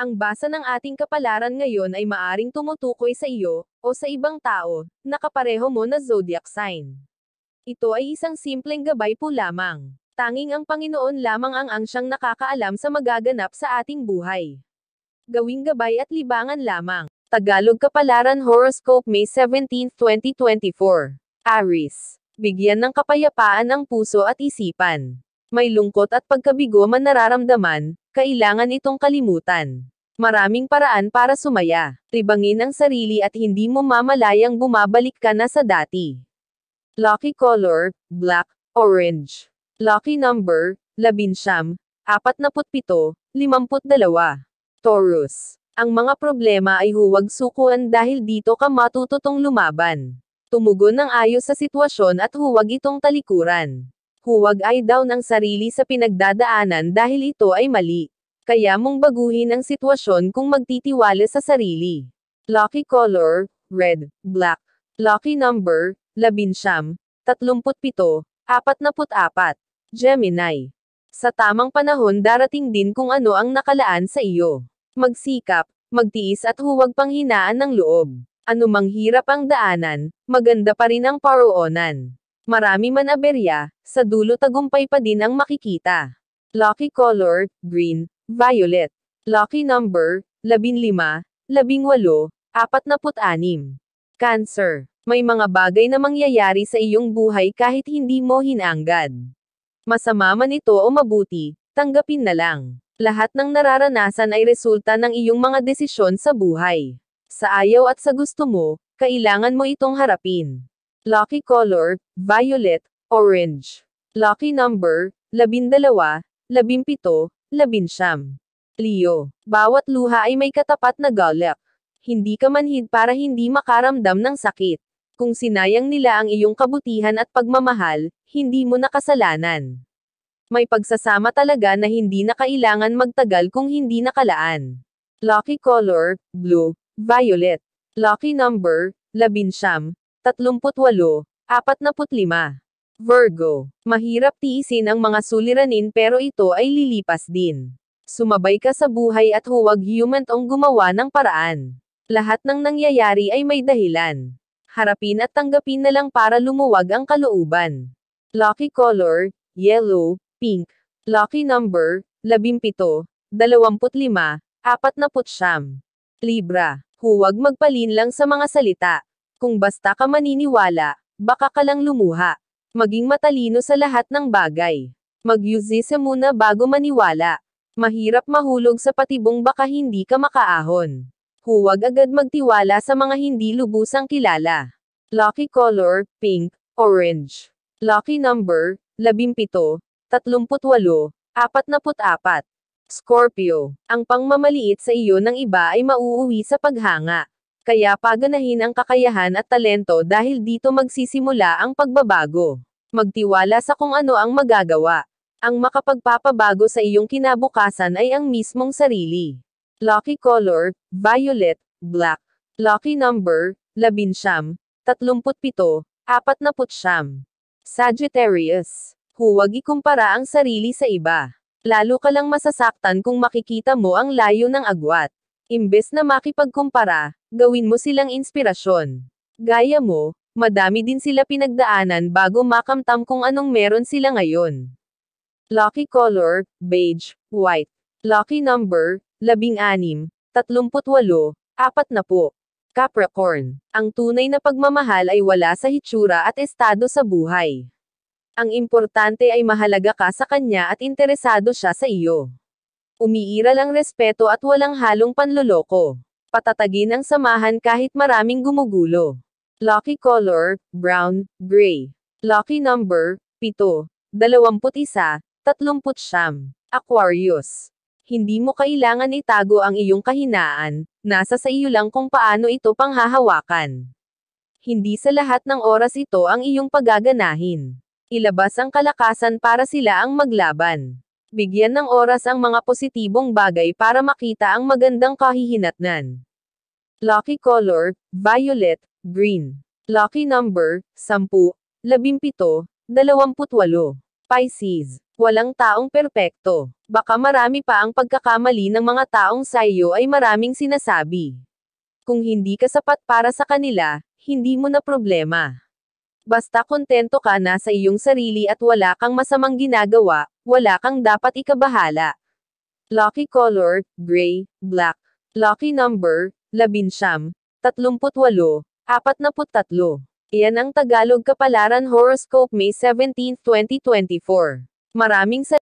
Ang basa ng ating kapalaran ngayon ay maaring tumutukoy sa iyo, o sa ibang tao, na kapareho mo na zodiac sign. Ito ay isang simpleng gabay po lamang. Tanging ang Panginoon lamang ang siyang nakakaalam sa magaganap sa ating buhay. Gawing gabay at libangan lamang. Tagalog Kapalaran Horoscope May 17, 2024. Aries. Bigyan ng kapayapaan ang puso at isipan. May lungkot at pagkabigo man nararamdaman, kailangan itong kalimutan. Maraming paraan para sumaya. Libangin ang sarili at hindi mo mamalayang bumabalik ka na sa dati. Lucky color, black, orange. Lucky number, 11, 47, 52. Taurus. Ang mga problema ay huwag sukuan dahil dito ka matututong lumaban. Tumugon ng ayos sa sitwasyon at huwag itong talikuran. Huwag ay down ang sarili sa pinagdadaanan dahil ito ay mali. Kaya mong baguhin ang sitwasyon kung magtitiwala sa sarili. Lucky color, red, black. Lucky number, 11, 37, 44. Gemini. Sa tamang panahon darating din kung ano ang nakalaan sa iyo. Magsikap, magtiis at huwag panghinaan ng loob. Anumang hirap ang daanan, maganda pa rin ang paroonan. Marami man aberya, sa dulo tagumpay pa din ang makikita. Lucky color, green, violet. Lucky number, 15, 18, 46. Cancer. May mga bagay na mangyayari sa iyong buhay kahit hindi mo hinanggad. Masama man ito o mabuti, tanggapin na lang. Lahat ng nararanasan ay resulta ng iyong mga desisyon sa buhay. Sa ayaw at sa gusto mo, kailangan mo itong harapin. Lucky color, violet, orange. Lucky number, 12, 17, 19. Leo. Bawat luha ay may katapat na galak. Hindi ka manhid para hindi makaramdam ng sakit. Kung sinayang nila ang iyong kabutihan at pagmamahal, hindi mo nakasalanan. May pagsasama talaga na hindi na kailangan magtagal kung hindi nakalaan. Lucky color, blue, violet. Lucky number, 11, 38, 45. Virgo. Mahirap tiisin ang mga suliranin pero ito ay lilipas din. Sumabay ka sa buhay at huwag humantong gumawa ng paraan. Lahat ng nangyayari ay may dahilan. Harapin at tanggapin na lang para lumuwag ang kalooban. Lucky color, yellow, pink. Lucky number, 17, 25, 49. Libra. Huwag magpalinlang sa mga salita. Kung basta ka maniniwala, baka ka lang lumuha. Maging matalino sa lahat ng bagay. Mag-usisa muna bago maniwala. Mahirap mahulog sa patibong baka hindi ka makaahon. Huwag agad magtiwala sa mga hindi lubusang kilala. Lucky color, pink, orange. Lucky number, 17, 38, 44. Scorpio. Ang pangmamaliit sa iyo ng iba ay mauuwi sa paghanga. Kaya paganahin ang kakayahan at talento dahil dito magsisimula ang pagbabago. Magtiwala sa kung ano ang magagawa. Ang makapagpapabago sa iyong kinabukasan ay ang mismong sarili. Lucky color, violet, black. Lucky number, 11, 37, 49. Sagittarius. Huwag ikumpara ang sarili sa iba. Lalo ka lang masasaktan kung makikita mo ang layo ng agwat. Imbes na makipagkumpara, gawin mo silang inspirasyon. Gaya mo, madami din sila pinagdaanan bago makamtam kung anong meron sila ngayon. Lucky color, beige, white. Lucky number, 16, 38, 40. Capricorn. Ang tunay na pagmamahal ay wala sa hitsura at estado sa buhay. Ang importante ay mahalaga ka sa kanya at interesado siya sa iyo. Umiiral ang respeto at walang halong panloloko. Patatagin ang samahan kahit maraming gumugulo. Lucky color, brown, gray. Lucky number, 7, 21, 30. Aquarius. Hindi mo kailangan itago ang iyong kahinaan, nasa sa iyo lang kung paano ito panghahawakan. Hindi sa lahat ng oras ito ang iyong pagaganahin. Ilabas ang kalakasan para sila ang maglaban. Bigyan ng oras ang mga positibong bagay para makita ang magandang kahihinatnan. Lucky color, violet, green. Lucky number, 10, 17, 28. Pisces. Walang taong perpekto. Baka marami pa ang pagkakamali ng mga taong sa iyo ay maraming sinasabi. Kung hindi ka sapat para sa kanila, hindi mo na problema. Basta kontento ka na sa iyong sarili at wala kang masamang ginagawa, wala kang dapat ikabahala. Lucky color, gray, black. Lucky number, 11, 38, 43. Iyan ang Tagalog Kapalaran Horoscope May 17, 2024. Maraming salamat.